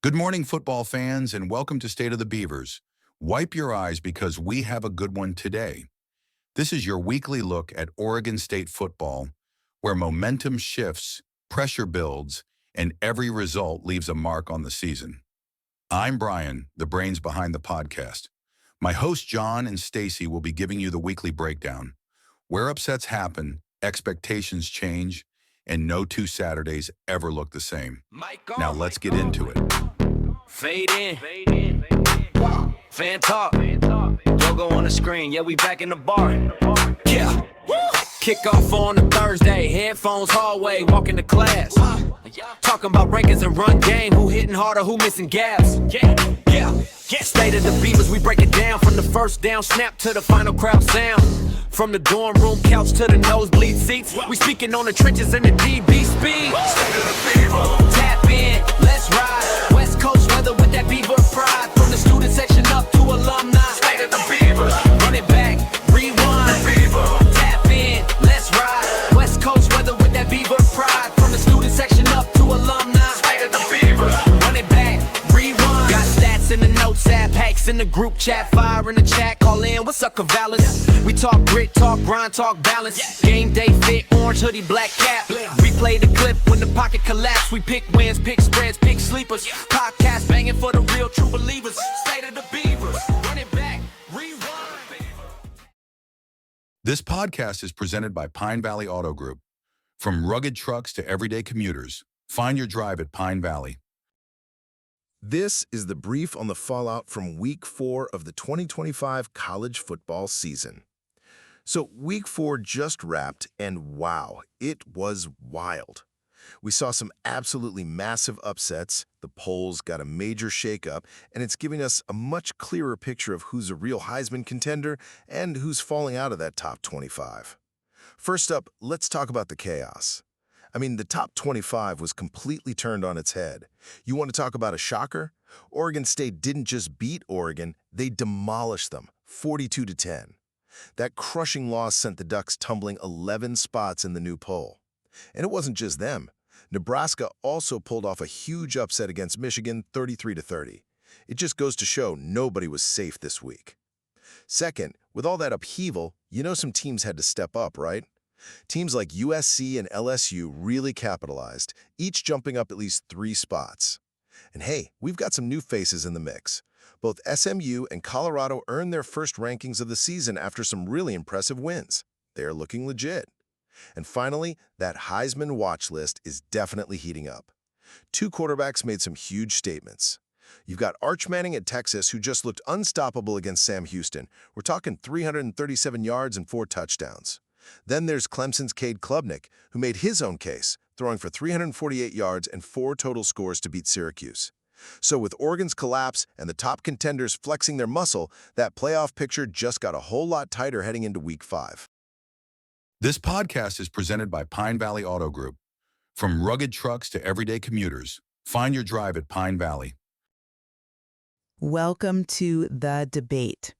Good morning, football fans, and welcome to State of the Beavers. Wipe your eyes because we have a good one today. This is your weekly look at Oregon State football, where momentum shifts, pressure builds, and every result leaves a mark on the season. I'm Brian, the brains behind the podcast. My hosts John and Stacy will be giving you the weekly breakdown, where upsets happen, expectations change, and no two Saturdays ever look the same. Now let's get into it. Fade in, fan talk, logo on the screen, yeah, we back in the bar, yeah. Kickoff on a Thursday, headphones hallway, walking to class. Talking about rankings and run game, who hitting harder, who missing gaps. Yeah. State of the Beavers, we break it down from the first down snap to the final crowd sound. From the dorm room couch to the nosebleed seats, we speaking on the trenches and the DB speed. State of the Beavers. Tap in, let's ride. West Coast weather with that Beaver pride. From the student section up to alumni. State of the Beavers. Run it back, rewind. The Beaver. Tap in, let's ride. West Coast weather with that Beaver pride. From the student section up to alumni. State of the Beavers. Run it back, rewind. Got stats in the notes app, hacks in the group chat, fire in the chat, call in, what's up, Cavallis? We talk grit, talk grind, talk balance. Game day fit, orange hoodie, black cap. Replay the clip when the pocket collapse. We pick wins, pick spreads, pick sleepers. Podcast banging for the real true believers. State of the Beavers, run it back, rewind. This podcast is presented by Pine Valley Auto Group. From rugged trucks to everyday commuters, find your drive at Pine Valley. This is the brief on the fallout from Week 4 of the 2025 college football season. So Week 4 just wrapped, and wow, it was wild. We saw some absolutely massive upsets, the polls got a major shakeup, and it's giving us a much clearer picture of who's a real Heisman contender and who's falling out of that top 25. First up, let's talk about the chaos. I mean, the top 25 was completely turned on its head. You want to talk about a shocker? Oregon State didn't just beat Oregon, they demolished them, 42-10. That crushing loss sent the Ducks tumbling 11 spots in the new poll. And it wasn't just them. Nebraska also pulled off a huge upset against Michigan, 33-30. It just goes to show nobody was safe this week. Second, with all that upheaval, you know some teams had to step up, right? Teams like USC and LSU really capitalized, each jumping up at least 3 spots. And hey, we've got some new faces in the mix. Both SMU and Colorado earned their first rankings of the season after some really impressive wins. They're looking legit. And finally, that Heisman watch list is definitely heating up. 2 quarterbacks made some huge statements. You've got Arch Manning at Texas, who just looked unstoppable against Sam Houston. We're talking 337 yards and 4 touchdowns. Then there's Clemson's Cade Klubnik, who made his own case, throwing for 348 yards and 4 total scores to beat Syracuse. So with Oregon's collapse and the top contenders flexing their muscle, that playoff picture just got a whole lot tighter heading into Week 5. This podcast is presented by Pine Valley Auto Group. From rugged trucks to everyday commuters, find your drive at Pine Valley. Welcome to The Debate.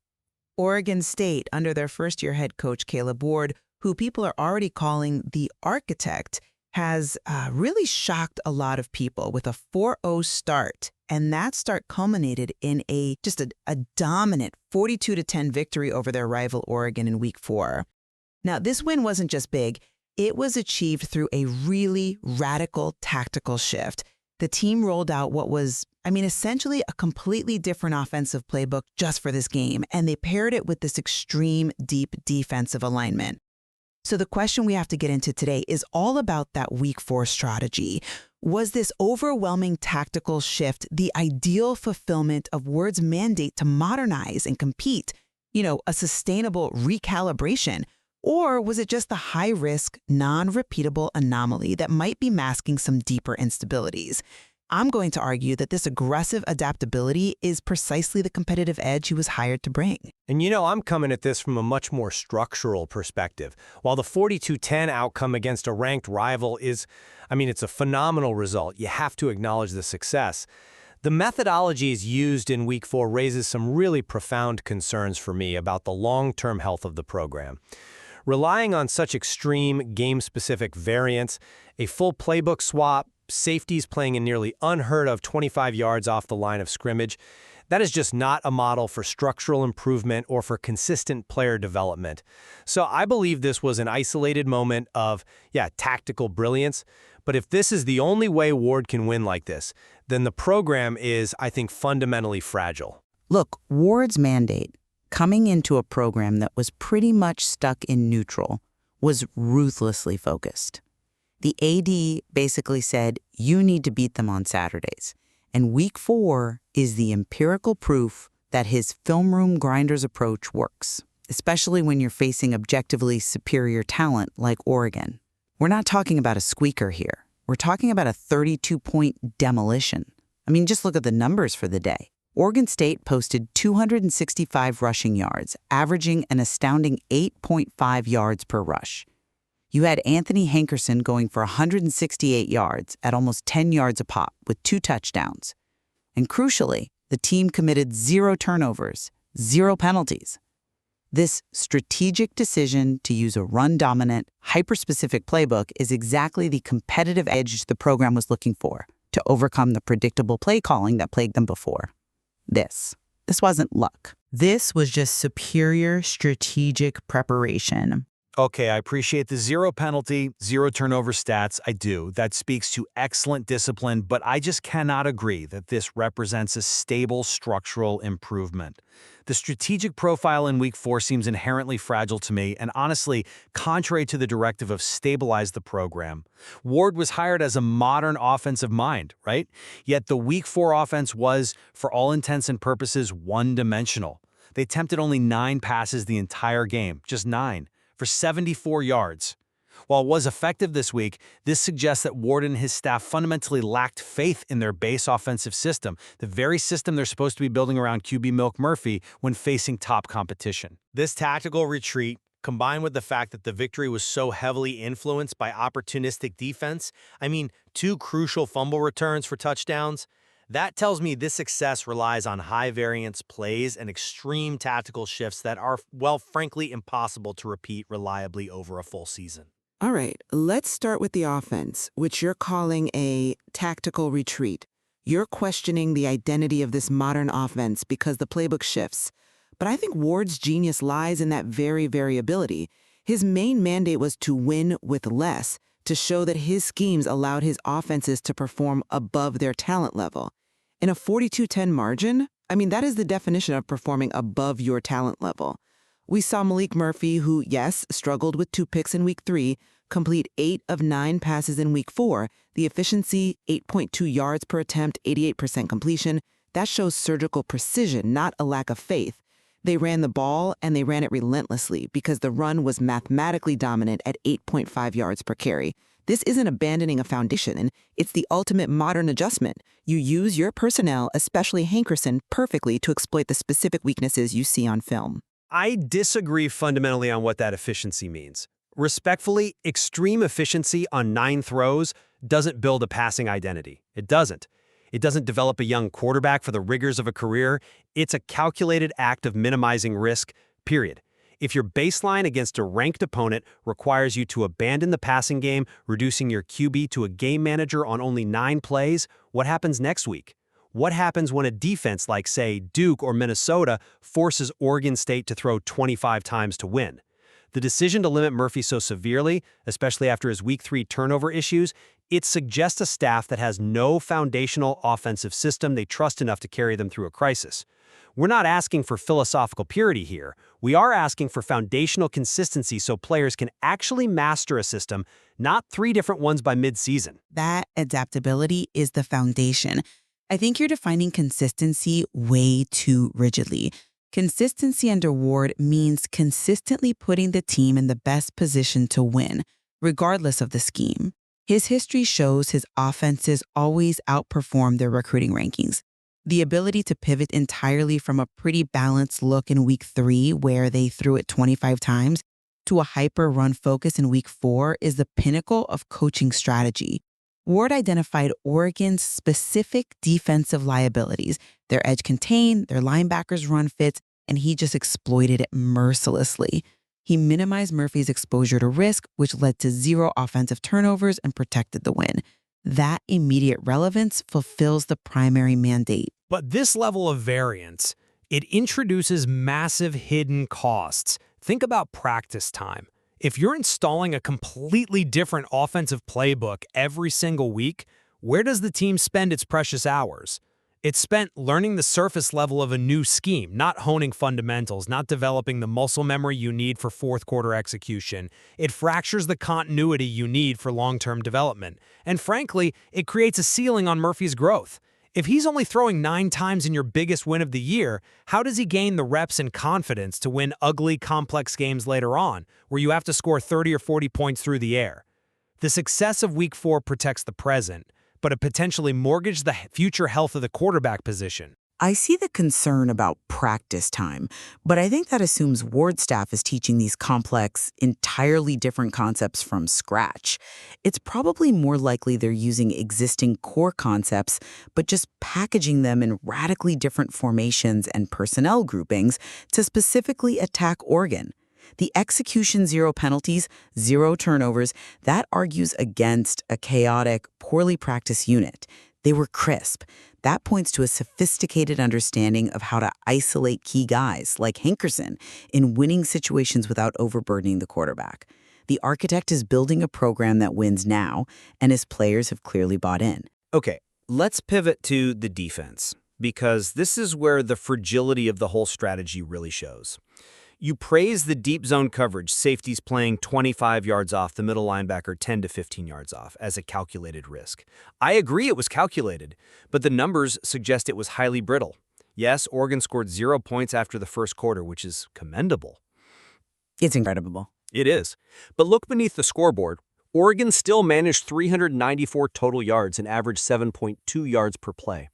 Oregon State, under their first-year head coach Caleb Ward, who people are already calling the architect, has really shocked a lot of people with a 4-0 start. And that start culminated in a dominant 42-10 victory over their rival Oregon in Week 4. Now, this win wasn't just big. It was achieved through a really radical tactical shift. The team rolled out what was, essentially a completely different offensive playbook just for this game, and they paired it with this extreme deep defensive alignment. So the question we have to get into today is all about that Week 4 strategy. Was this overwhelming tactical shift the ideal fulfillment of Ward's mandate to modernize and compete, a sustainable recalibration? Or was it just the high-risk, non-repeatable anomaly that might be masking some deeper instabilities? I'm going to argue that this aggressive adaptability is precisely the competitive edge he was hired to bring. And I'm coming at this from a much more structural perspective. While the 42-10 outcome against a ranked rival is, it's a phenomenal result. You have to acknowledge the success. The methodologies used in Week 4 raises some really profound concerns for me about the long-term health of the program. Relying on such extreme game-specific variants, a full playbook swap, safeties playing in nearly unheard of 25 yards off the line of scrimmage. That is just not a model for structural improvement or for consistent player development. So I believe this was an isolated moment of, tactical brilliance. But if this is the only way Ward can win like this, then the program is, I think, fundamentally fragile. Look, Ward's mandate, coming into a program that was pretty much stuck in neutral, was ruthlessly focused. The AD basically said, you need to beat them on Saturdays. And week 4 is the empirical proof that his film room grinders approach works, especially when you're facing objectively superior talent like Oregon. We're not talking about a squeaker here. We're talking about a 32-point demolition. I mean, just look at the numbers for the day. Oregon State posted 265 rushing yards, averaging an astounding 8.5 yards per rush. You had Anthony Hankerson going for 168 yards at almost 10 yards a pop with 2 touchdowns. And crucially, the team committed 0 turnovers, 0 penalties. This strategic decision to use a run-dominant, hyper-specific playbook is exactly the competitive edge the program was looking for to overcome the predictable play calling that plagued them before. This wasn't luck. This was just superior strategic preparation. Okay, I appreciate the 0 penalty, 0 turnover stats. I do. That speaks to excellent discipline, but I just cannot agree that this represents a stable structural improvement. The strategic profile in week 4 seems inherently fragile to me, and honestly, contrary to the directive of stabilize the program. Ward was hired as a modern offensive mind, right? Yet the week 4 offense was, for all intents and purposes, one-dimensional. They attempted only 9 passes the entire game, just 9. For 74 yards. While it was effective this week, this suggests that Ward and his staff fundamentally lacked faith in their base offensive system, the very system they're supposed to be building around QB Milk Murphy when facing top competition. This tactical retreat, combined with the fact that the victory was so heavily influenced by opportunistic defense, 2 crucial fumble returns for touchdowns, that tells me this success relies on high-variance plays and extreme tactical shifts that are, well, frankly, impossible to repeat reliably over a full season. All right, let's start with the offense, which you're calling a tactical retreat. You're questioning the identity of this modern offense because the playbook shifts. But I think Ward's genius lies in that very variability. His main mandate was to win with less, to show that his schemes allowed his offenses to perform above their talent level. In a 42-10 margin, that is the definition of performing above your talent level. We saw Malik Murphy, who, yes, struggled with 2 picks in week 3, complete 8 of 9 passes in week 4. The efficiency, 8.2 yards per attempt, 88% completion. That shows surgical precision, not a lack of faith. They ran the ball, and they ran it relentlessly because the run was mathematically dominant at 8.5 yards per carry. This isn't abandoning a foundation, and it's the ultimate modern adjustment. You use your personnel, especially Hankerson, perfectly to exploit the specific weaknesses you see on film. I disagree fundamentally on what that efficiency means. Respectfully, extreme efficiency on 9 throws doesn't build a passing identity. It doesn't. It doesn't develop a young quarterback for the rigors of a career. It's a calculated act of minimizing risk, period. If your baseline against a ranked opponent requires you to abandon the passing game, reducing your QB to a game manager on only 9 plays, what happens next week? What happens when a defense like, say, Duke or Minnesota forces Oregon State to throw 25 times to win? The decision to limit Murphy so severely, especially after his week 3 turnover issues, it suggests a staff that has no foundational offensive system they trust enough to carry them through a crisis. We're not asking for philosophical purity here. We are asking for foundational consistency so players can actually master a system, not 3 different ones by mid-season. That adaptability is the foundation. I think you're defining consistency way too rigidly. Consistency under Ward means consistently putting the team in the best position to win, regardless of the scheme. His history shows his offenses always outperform their recruiting rankings. The ability to pivot entirely from a pretty balanced look in week 3, where they threw it 25 times, to a hyper-run focus in week 4 is the pinnacle of coaching strategy. Ward identified Oregon's specific defensive liabilities, their edge contain, their linebackers run fits, and he just exploited it mercilessly. He minimized Murphy's exposure to risk, which led to 0 offensive turnovers and protected the win. That immediate relevance fulfills the primary mandate. But this level of variance, it introduces massive hidden costs. Think about practice time. If you're installing a completely different offensive playbook every single week, where does the team spend its precious hours? It's spent learning the surface level of a new scheme, not honing fundamentals, not developing the muscle memory you need for fourth-quarter execution. It fractures the continuity you need for long-term development. And frankly, it creates a ceiling on Murphy's growth. If he's only throwing 9 times in your biggest win of the year, how does he gain the reps and confidence to win ugly, complex games later on, where you have to score 30 or 40 points through the air? The success of Week 4 protects the present, but it potentially mortgages the future health of the quarterback position. I see the concern about practice time, but I think that assumes Ward's staff is teaching these complex, entirely different concepts from scratch. It's probably more likely they're using existing core concepts, but just packaging them in radically different formations and personnel groupings to specifically attack Oregon. The execution 0 penalties, 0 turnovers, that argues against a chaotic, poorly practiced unit. They were crisp. That points to a sophisticated understanding of how to isolate key guys, like Hankerson, in winning situations without overburdening the quarterback. The architect is building a program that wins now, and his players have clearly bought in. Okay, let's pivot to the defense, because this is where the fragility of the whole strategy really shows. You praise the deep zone coverage, safeties playing 25 yards off, the middle linebacker 10 to 15 yards off, as a calculated risk. I agree it was calculated, but the numbers suggest it was highly brittle. Yes, Oregon scored 0 points after the first quarter, which is commendable. It's incredible. It is. But look beneath the scoreboard. Oregon still managed 394 total yards and averaged 7.2 yards per play.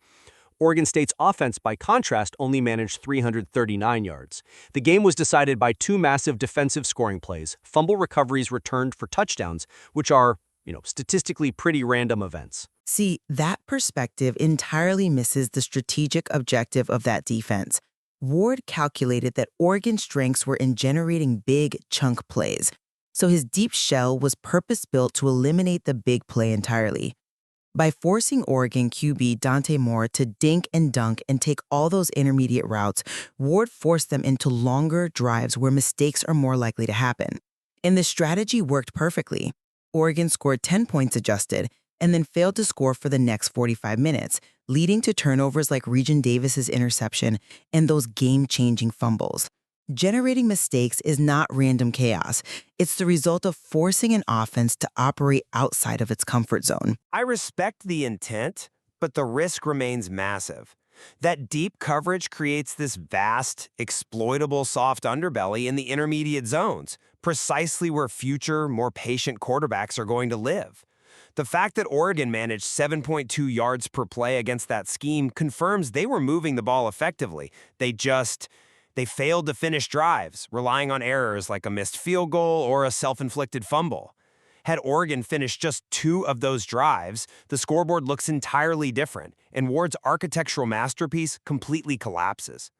Oregon State's offense, by contrast, only managed 339 yards. The game was decided by 2 massive defensive scoring plays, fumble recoveries returned for touchdowns, which are, statistically pretty random events. See, that perspective entirely misses the strategic objective of that defense. Ward calculated that Oregon's strengths were in generating big chunk plays, so his deep shell was purpose-built to eliminate the big play entirely. By forcing Oregon QB Dante Moore to dink and dunk and take all those intermediate routes, Ward forced them into longer drives where mistakes are more likely to happen. And the strategy worked perfectly. Oregon scored 10 points adjusted and then failed to score for the next 45 minutes, leading to turnovers like Region Davis's interception and those game-changing fumbles. Generating mistakes is not random chaos. It's the result of forcing an offense to operate outside of its comfort zone. I respect the intent, but the risk remains massive. That deep coverage creates this vast, exploitable soft underbelly in the intermediate zones, precisely where future, more patient quarterbacks are going to live. The fact that Oregon managed 7.2 yards per play against that scheme confirms they were moving the ball effectively. They failed to finish drives, relying on errors like a missed field goal or a self-inflicted fumble. Had Oregon finished just 2 of those drives, the scoreboard looks entirely different, and Ward's architectural masterpiece completely collapses.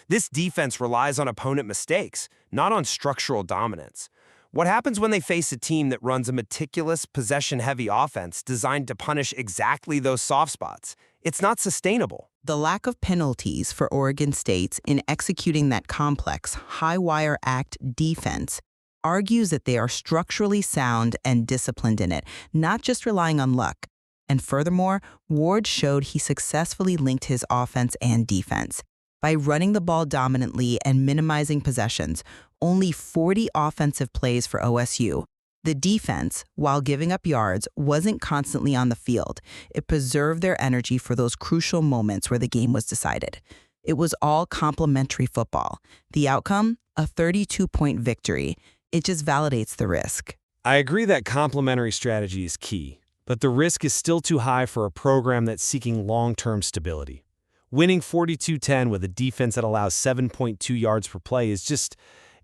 This defense relies on opponent mistakes, not on structural dominance. What happens when they face a team that runs a meticulous, possession-heavy offense designed to punish exactly those soft spots? It's not sustainable. The lack of penalties for Oregon State in executing that complex, high-wire act defense argues that they are structurally sound and disciplined in it, not just relying on luck. And furthermore, Ward showed he successfully linked his offense and defense. By running the ball dominantly and minimizing possessions, only 40 offensive plays for OSU. The defense, while giving up yards, wasn't constantly on the field. It preserved their energy for those crucial moments where the game was decided. It was all complementary football. The outcome? A 32-point victory. It just validates the risk. I agree that complementary strategy is key, but the risk is still too high for a program that's seeking long-term stability. Winning 42-10 with a defense that allows 7.2 yards per play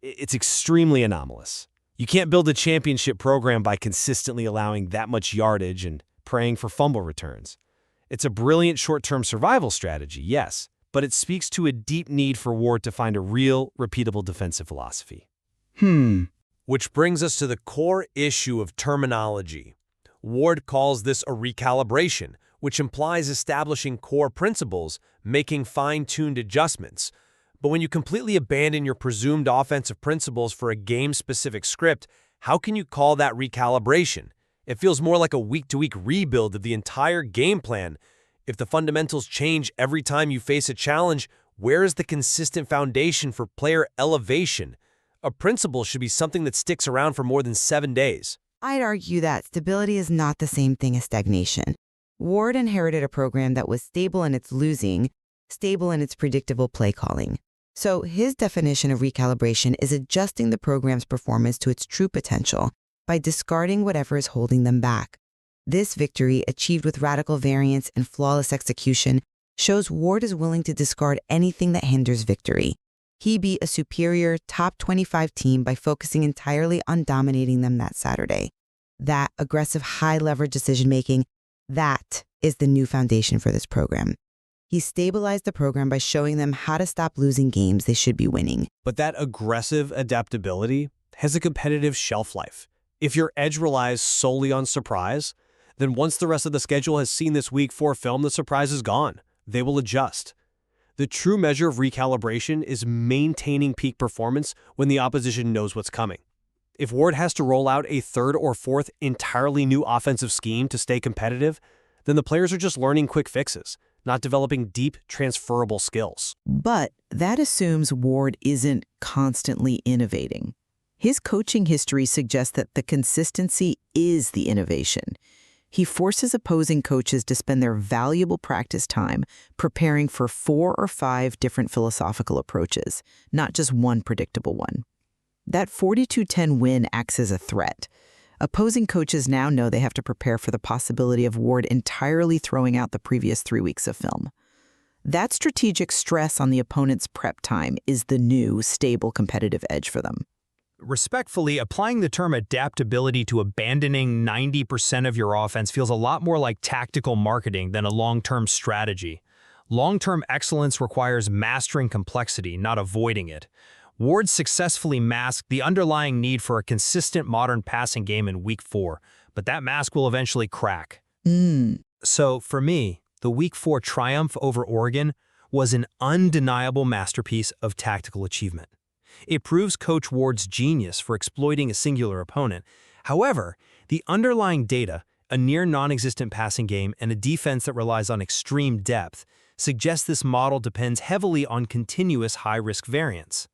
it's extremely anomalous. You can't build a championship program by consistently allowing that much yardage and praying for fumble returns. It's a brilliant short-term survival strategy, yes, but it speaks to a deep need for Ward to find a real, repeatable defensive philosophy. Which brings us to the core issue of terminology. Ward calls this a recalibration, which implies establishing core principles, making fine-tuned adjustments. But when you completely abandon your presumed offensive principles for a game-specific script, how can you call that recalibration? It feels more like a week-to-week rebuild of the entire game plan. If the fundamentals change every time you face a challenge, where is the consistent foundation for player elevation? A principle should be something that sticks around for more than 7 days. I'd argue that stability is not the same thing as stagnation. Ward inherited a program that was stable in its losing, stable in its predictable play calling. So his definition of recalibration is adjusting the program's performance to its true potential by discarding whatever is holding them back. This victory, achieved with radical variance and flawless execution, shows Ward is willing to discard anything that hinders victory. He beat a superior top 25 team by focusing entirely on dominating them that Saturday. That aggressive, high-leverage decision-making, that is the new foundation for this program. He stabilized the program by showing them how to stop losing games they should be winning. But that aggressive adaptability has a competitive shelf life. If your edge relies solely on surprise, then once the rest of the schedule has seen this Week 4 film, the surprise is gone. They will adjust. The true measure of recalibration is maintaining peak performance when the opposition knows what's coming. If Ward has to roll out a third or fourth entirely new offensive scheme to stay competitive, then the players are just learning quick fixes, not developing deep, transferable skills. But that assumes Ward isn't constantly innovating. His coaching history suggests that the consistency is the innovation. He forces opposing coaches to spend their valuable practice time preparing for 4 or 5 different philosophical approaches, not just one predictable one. That 42-10 win acts as a threat. Opposing coaches now know they have to prepare for the possibility of Ward entirely throwing out the previous 3 weeks of film. That strategic stress on the opponent's prep time is the new, stable competitive edge for them. Respectfully, applying the term adaptability to abandoning 90% of your offense feels a lot more like tactical marketing than a long-term strategy. Long-term excellence requires mastering complexity, not avoiding it. Ward successfully masked the underlying need for a consistent modern passing game in Week 4, but that mask will eventually crack. So, for me, the Week 4 triumph over Oregon was an undeniable masterpiece of tactical achievement. It proves Coach Ward's genius for exploiting a singular opponent. However, the underlying data, a near non-existent passing game, and a defense that relies on extreme depth, suggests this model depends heavily on continuous high-risk variance.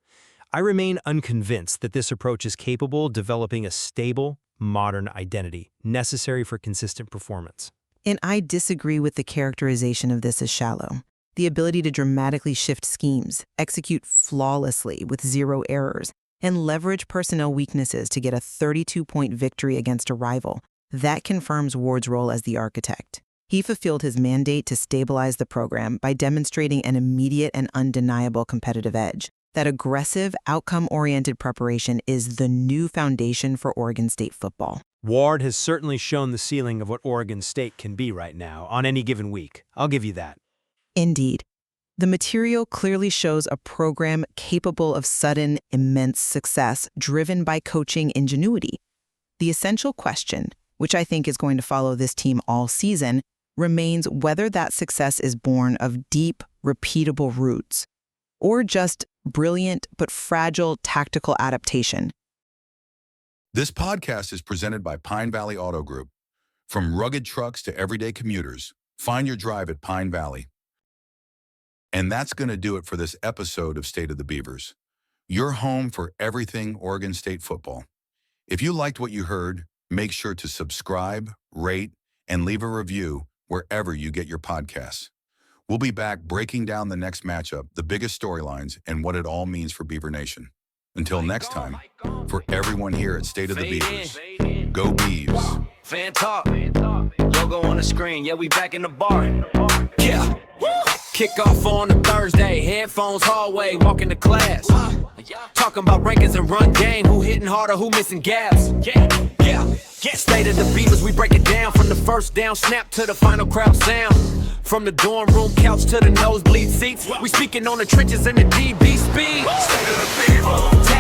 I remain unconvinced that this approach is capable of developing a stable, modern identity necessary for consistent performance. And I disagree with the characterization of this as shallow. The ability to dramatically shift schemes, execute flawlessly with 0 errors, and leverage personnel weaknesses to get a 32-point victory against a rival, that confirms Ward's role as the architect. He fulfilled his mandate to stabilize the program by demonstrating an immediate and undeniable competitive edge. That aggressive, outcome-oriented preparation is the new foundation for Oregon State football. Ward has certainly shown the ceiling of what Oregon State can be right now on any given week. I'll give you that. Indeed. The material clearly shows a program capable of sudden, immense success driven by coaching ingenuity. The essential question, which I think is going to follow this team all season, remains whether that success is born of deep, repeatable roots, or just brilliant but fragile tactical adaptation. This podcast is presented by Pine Valley Auto Group. From rugged trucks to everyday commuters, find your drive at Pine Valley. And that's going to do it for this episode of State of the Beavers, your home for everything Oregon State football. If you liked what you heard, make sure to subscribe, rate, and leave a review wherever you get your podcasts. We'll be back breaking down the next matchup, the biggest storylines, and what it all means for Beaver Nation. Until next time, for everyone here at State of the Beavers, go Beavs. Fan talk, logo on the screen, yeah, we back in the bar. Yeah. Kickoff on a Thursday, headphones hallway, walking to class. Talking about rankings and run game, who hitting harder, who missing gaps. Yeah. State of the Beavers, we break it down from the first down snap to the final crowd sound. From the dorm room couch to the nosebleed seats, we speaking on the trenches and the DB speed. State of the Beavers.